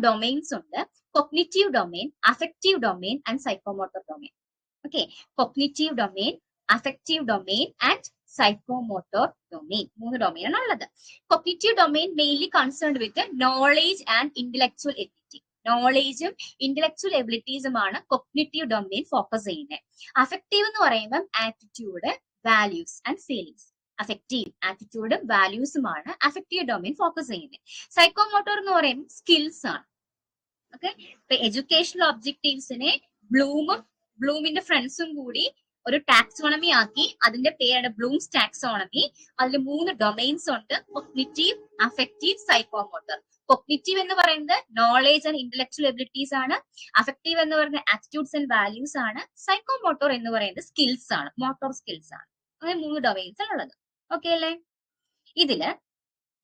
Domains ഉണ്ട്. Cognitive domain, affective domain and psychomotor domain. Okay, cognitive domain, affective domain and psychomotor domain, 3 domain ആണ് ഉള്ളത്. Cognitive domain mainly concerned with knowledge and intellectual ability. നോളേജും intellectual എബിലിറ്റീസുമാണ് cognitive domain focus ചെയ്യുന്നത്. Affective എന്ന് പറയുമ്പോൾ attitude, values and feelings. Affective ആറ്റിറ്റ്യൂഡും വാല്യൂസുമാണ് affective domain focus ചെയ്യുന്നത്. സൈക്കോമോട്ടോർ എന്ന് പറയുമ്പോൾ സ്കിൽസ് ആണ്. ഓക്കെ, ഇപ്പൊ എഡ്യൂക്കേഷണൽ ഒബ്ജക്റ്റീവ്സിനെ ബ്ലൂമിന്റെ ഫ്രണ്ട്സും കൂടി ഒരു ടാക്സോണമി ആക്കി. അതിന്റെ പേരാണ് ബ്ലൂംസ് ടാക്സോണമി. അതിൽ 3 ഡൊമൈൻസ് ഉണ്ട്: കൊഗ്നിറ്റീവ്, അഫക്റ്റീവ്, സൈക്കോമോട്ടർ. കൊഗ്നിറ്റീവ് എന്ന് പറയുന്നത് നോളേജ് ആൻഡ് ഇന്റലക്ച്വൽ എബിലിറ്റീസ് ആണ്. അഫക്റ്റീവ് എന്ന് പറയുന്നത് ആറ്റിറ്റ്യൂഡ്സ് ആൻഡ് വാല്യൂസ് ആണ്. സൈക്കോമോട്ടോർ എന്ന് പറയുന്നത് സ്കിൽസ് ആണ്, മോട്ടോർ സ്കിൽസ് ആണ്. അങ്ങനെ 3 ഡൊമൈൻസ് ആണ് ഉള്ളത്. ഓക്കെ അല്ലേ? ഇതില്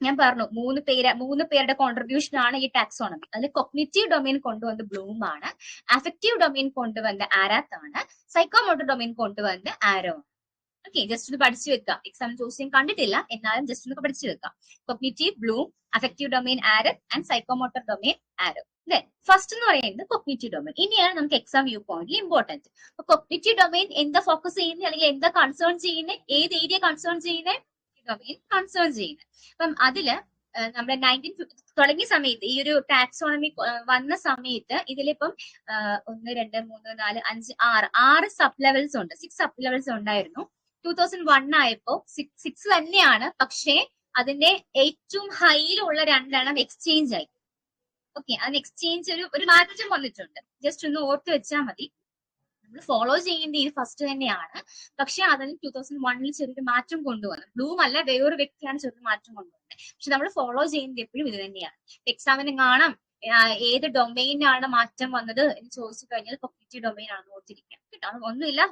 ഞാൻ പറഞ്ഞു 3 പേരുടെ കോൺട്രിബ്യൂഷൻ ആണ് ഈ ടാക്സോണമി. അതിൽ കൊഗ്നിറ്റീവ് ഡൊമൈൻ കൊണ്ടുവന്ന ബ്ലൂം ആണ്, അഫക്റ്റീവ് ഡൊമൈൻ കൊണ്ടുവന്ന ആരാത്ത് ആണ്, സൈക്കോമോട്ടർ ഡൊമൈൻ കൊണ്ടുവന്ന ആരോ ആണ്. ഓക്കെ, ജസ്റ്റ് ഒന്ന് പഠിച്ചു വെക്കാം. എക്സാം ചോദ്യം കണ്ടിട്ടില്ല, എന്നാലും ജസ്റ്റ് ഒന്ന് പഠിച്ചു വെക്കാം. കൊഗ്നിറ്റീവ് ബ്ലൂം, അഫക്റ്റീവ് ഡൊമൈൻ ആരത്ത് ആൻഡ് സൈക്കോമോട്ടർ ഡൊമൈൻ ആരോ. ഫസ്റ്റ് എന്ന് പറയുന്നത് കൊഗ്നിറ്റീവ് ഡൊമൈൻ. ഇനിയാണ് നമുക്ക് എക്സാം വ്യൂ പോയിന്റിൽ ഇമ്പോർട്ടന്റ്. കൊഗ്നിറ്റീവ് ഡൊമൈൻ എന്താ ഫോക്കസ് ചെയ്യുന്നത്, അല്ലെങ്കിൽ എന്താ കൺസേൺ ചെയ്യുന്നത്, ഏത് ഏരിയ കൺസേൺ ചെയ്യുന്നത്? ഡൊമൈൻ കൺസേൺ ചെയ്യുന്നത്. അപ്പം അതില് നമ്മുടെ 1950 തുടങ്ങിയ സമയത്ത്, ഈ ഒരു ടാക്സോണമി വന്ന സമയത്ത് ഇതിലിപ്പം 1, 2, 3, 4, 5, 6 സബ് ലെവൽസ് ഉണ്ട്. 6 സബ് ലെവൽസ് ഉണ്ടായിരുന്നു. 2001 ആയപ്പോ 6 തന്നെയാണ്. പക്ഷേ അതിന്റെ ഏറ്റവും ഹൈയിലുള്ള 2 എക്സ്ചേഞ്ച് ആയി. ഓക്കെ, അതിന് എക്സ്ചേഞ്ച് ഒരു മാറ്റം വന്നിട്ടുണ്ട്. ജസ്റ്റ് ഒന്ന് ഓർത്ത് വെച്ചാൽ മതി. നമ്മൾ ഫോളോ ചെയ്യേണ്ട ഇത് ഫസ്റ്റ് തന്നെയാണ്. പക്ഷെ അതിന് 2001 ചെറിയൊരു മാറ്റം കൊണ്ടുവന്നു. ബ്ലൂം അല്ല, വേറൊരു വ്യക്തിയാണ് ചെറിയൊരു മാറ്റം കൊണ്ടുവന്നത്. പക്ഷെ നമ്മൾ ഫോളോ ചെയ്യുന്നത് എപ്പോഴും ഇത് തന്നെയാണ്. എക്സാമിന് കാണാം ഏത് ഡൊമൈനാണ് മാറ്റം വന്നത് എന്ന് ചോദിച്ചു കഴിഞ്ഞാൽ കൊഗ്നിറ്റീവ് ഡൊമൈൻ ആണ് ഓർത്തിരിക്കാം കേട്ടോ. ഒന്നുമില്ല,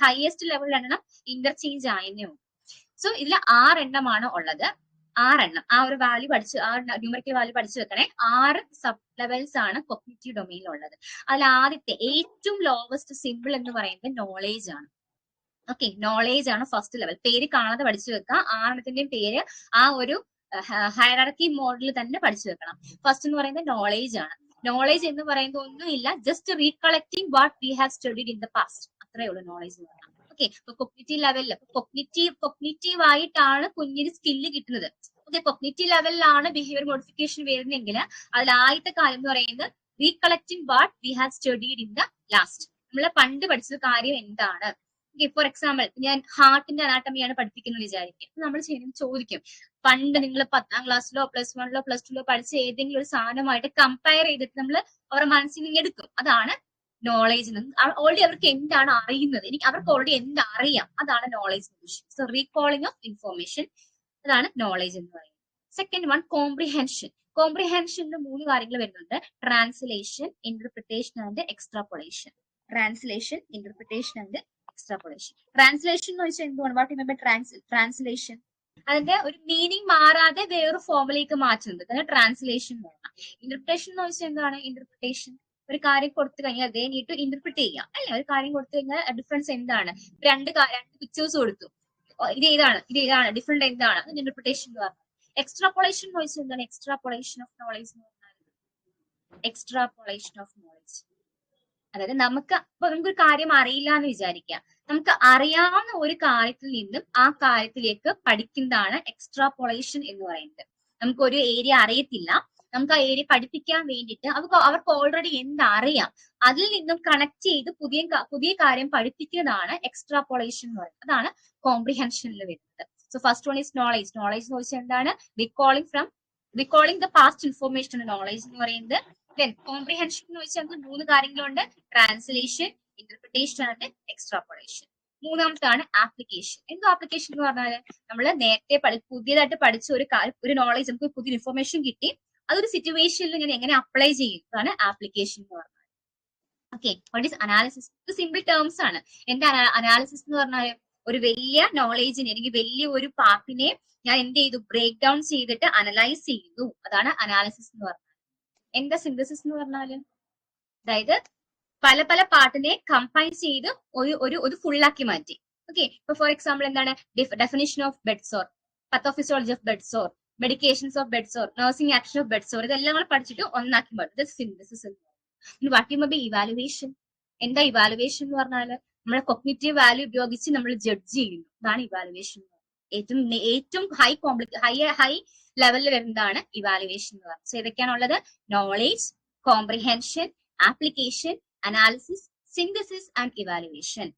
ഹയസ്റ്റ് ലെവലിൽ ഇന്റർചേഞ്ച് ആയെന്നേ ഉള്ളൂ. സോ ഇതിൽ 6 ഉള്ളത്. 6 ആ ഒരു വാല്യൂ പഠിച്ച്, ആ ന്യൂമറിക്കൽ വാല്യൂ പഠിച്ചു വെക്കണേ. 6 സബ് ലെവൽസ് ആണ് കൊഗ്നിറ്റീവ് ഡൊമൈനിൽ ഉള്ളത്. അതിൽ ആദ്യത്തെ ഏറ്റവും ലോവസ്റ്റ് സിമ്പിൾ എന്ന് പറയുന്നത് നോളേജ് ആണ്. ഓക്കെ, നോളേജ് ആണ് ഫസ്റ്റ് ലെവൽ. പേര് കാണാതെ പഠിച്ചു വെക്കുക. 6 പേര് ആ ഒരു ഹയറാർക്കി മോഡലിൽ തന്നെ പഠിച്ചു വെക്കണം. ഫസ്റ്റ് എന്ന് പറയുന്നത് നോളേജ് ആണ്. നോളേജ് എന്ന് പറയുന്നത് ഒന്നുമില്ല, just recollecting what we have studied in the past. അത്രേ ഉള്ളൂ നോളേജ് എന്ന് പറയുന്നത്. ഓക്കെ, ഇപ്പൊ കൊഗ്നിറ്റീവ് ലെവലിൽ കൊഗ്നിറ്റീവ് ആയിട്ടാണ് കുഞ്ഞിന് സ്കില്ല് കിട്ടുന്നത്. ഓക്കെ, കൊഗ്നിറ്റീവ് ലെവലിലാണ് ബിഹേവിയർ മോഡിഫിക്കേഷൻ വരുന്നെങ്കിൽ അതിൽ ആദ്യത്തെ കാര്യം എന്ന് പറയുന്നത് recollecting what we have studied in the last. നമ്മൾ പണ്ട് പഠിച്ചത് കാര്യം എന്താണ്. ഓക്കെ, ഫോർ എക്സാമ്പിൾ ഞാൻ ഹാർട്ടിന്റെ അനാട്ടമിയാണ് പഠിപ്പിക്കുന്നത് വിചാരിക്കും. നമ്മൾ ചോദിക്കും, പണ്ട് നിങ്ങൾ 10ാം ക്ലാസ്സിലോ +1ലോ +2ലോ പഠിച്ച ഏതെങ്കിലും ഒരു സാധനമായിട്ട് കമ്പയർ ചെയ്തിട്ട് നമ്മൾ അവരുടെ മനസ്സിൽ നിന്ന് എടുക്കും. അതാണ് നോളേജ്. ഓൾറെഡി അവർക്ക് എന്താണ് അറിയുന്നത്, അവർക്ക് ഓൾറെഡി എന്തറിയാം, അതാണ് knowledge. So recalling of information, അതാണ് നോളേജ് എന്ന് പറയുന്നത്. Second one comprehension. കോംപ്രിഹെൻഷനിൽ 3 കാര്യങ്ങൾ വരുന്നുണ്ട്: translation, interpretation and extrapolation. Translation, interpretation and extrapolation. Translation എന്ന് വെച്ചാൽ എന്തുവാണ്? What you mean by translation? അതിന്റെ ഒരു മീനിങ് മാറാതെ വേറൊരു ഫോമിലേക്ക് മാറ്റുന്നത് അതിന് ട്രാൻസ്ലേഷൻ എന്ന് പറയാം. ഇന്റർപ്രിട്ടേഷൻ എന്ന് വെച്ചാൽ എന്താണ്? ഇന്റർപ്രിട്ടേഷൻ ഒരു കാര്യം കൊടുത്തു കഴിഞ്ഞാൽ അതേ നീ ടു ഇന്റർപ്രിറ്റ് ചെയ്യാം അല്ലെ. ഒരു കാര്യം കൊടുത്തു കഴിഞ്ഞാൽ ഡിഫറൻസ് എന്താണ്? രണ്ട് പിക്ചേഴ്സ് കൊടുത്തു, ഇത് ഏതാണ് ഡിഫറെന്റ് എന്താണ്? അതിന് ഇന്റർപ്രിട്ടേഷൻ എന്ന് പറഞ്ഞാൽ. എക്സ്ട്രാപോളേഷൻ എന്ന് വെച്ചാൽ എന്താണ്? എക്സ്ട്രാപോളേഷൻ ഓഫ് നോളേജ് എന്ന് പറഞ്ഞാൽ എക്സ്ട്രാപോളേഷൻ ഓഫ് നോളേജ്. അതായത് നമുക്കൊരു കാര്യം അറിയില്ല എന്ന് വിചാരിക്കാം, നമുക്ക് അറിയാവുന്ന ഒരു കാര്യത്തിൽ നിന്നും ആ കാര്യത്തിലേക്ക് പഠിക്കുന്നതാണ് എക്സ്ട്രാപോളേഷൻ എന്ന് പറയുന്നത്. നമുക്ക് ഒരു ഏരിയ അറിയത്തില്ല, നമുക്ക് ആ ഏരിയ പഠിപ്പിക്കാൻ വേണ്ടിയിട്ട് അവർക്ക് ഓൾറെഡി എന്തറിയാം അതിൽ നിന്നും കണക്ട് ചെയ്ത് പുതിയ കാര്യം പഠിപ്പിക്കുന്നതാണ് എക്സ്ട്രാപോളേഷൻ എന്ന് പറയുന്നത്. അതാണ് കോംപ്രിഹെൻഷനിൽ വരുന്നത്. So first one is knowledge. Knowledge എന്ന് വെച്ചാൽ എന്താണ്? റിക്കോളിംഗ് ദ പാസ്റ്റ് ഇൻഫോർമേഷൻ ആണ് നോളേജ് എന്ന് പറയുന്നത്. ദെൻ കോംപ്രിഹെൻഷൻ എന്ന് വെച്ചാൽ 3 കാര്യങ്ങളുണ്ട്: ട്രാൻസ്ലേഷൻ, ഇന്റർപ്രിട്ടേഷൻ ആൻഡ് എക്സ്ട്രാപോളേഷൻ. മൂന്നാമത്താണ് ആപ്ലിക്കേഷൻ. എന്തോ ആപ്ലിക്കേഷൻ എന്ന് പറഞ്ഞാൽ നമ്മൾ നേരത്തെ പുതിയതായിട്ട് പഠിച്ച ഒരു നോളേജ്, നമുക്ക് പുതിയ ഇൻഫോർമേഷൻ കിട്ടി, അതൊരു സിറ്റുവേഷനിൽ ഞാൻ എങ്ങനെ അപ്ലൈ ചെയ്യും, അതാണ് ആപ്ലിക്കേഷൻ എന്ന് പറഞ്ഞാൽ. Okay, what is analysis? ഇത് സിമ്പിൾ ടേംസ് ആണ്. എന്താ അനാലിസിസ് എന്ന് പറഞ്ഞാൽ? ഒരു വലിയ നോളേജിനെ അല്ലെങ്കിൽ വലിയ ഒരു പാർട്ടിനെ ഞാൻ എന്ത് ചെയ്തു? ബ്രേക്ക് ഡൗൺ ചെയ്തിട്ട് അനലൈസ് ചെയ്തു, അതാണ് അനാലിസിസ് എന്ന് പറഞ്ഞാൽ. എന്താ സിന്തസിസ് എന്ന് പറഞ്ഞാല്? അതായത് പല പാർട്ടിനെ കമ്പൈൻ ചെയ്ത് ഒരു ഫുള്ളാക്കി മാറ്റി. ഓക്കെ, ഇപ്പൊ ഫോർ എക്സാമ്പിൾ എന്താണ്? Definition of bed sore, pathophysiology of bed sore, medications of bed sore, nursing action of bed sore, ഇതെല്ലാം കൂടെ പഠിച്ചിട്ട് ഒന്നാക്കി മാറ്റും. ഇത് സിന്തസിസ് എന്ന് പറയും. What you may be evaluation. എന്താ ഇവാലുവേഷൻ എന്ന് പറഞ്ഞാൽ നമ്മുടെ കൊഗ്നിറ്റീവ് വാല്യൂ ഉപയോഗിച്ച് നമ്മൾ ജഡ്ജ് ചെയ്യുന്നു. അതാണ് ഇവാലുവേഷൻ. ഏറ്റവും ഹൈ ലെവലിൽ വരുന്നതാണ് ഇവാലുവേഷൻ എന്ന് പറയുന്നത്. സോ ഇതൊക്കെയാണുള്ളത്: knowledge, comprehension, application, analysis, synthesis and evaluation.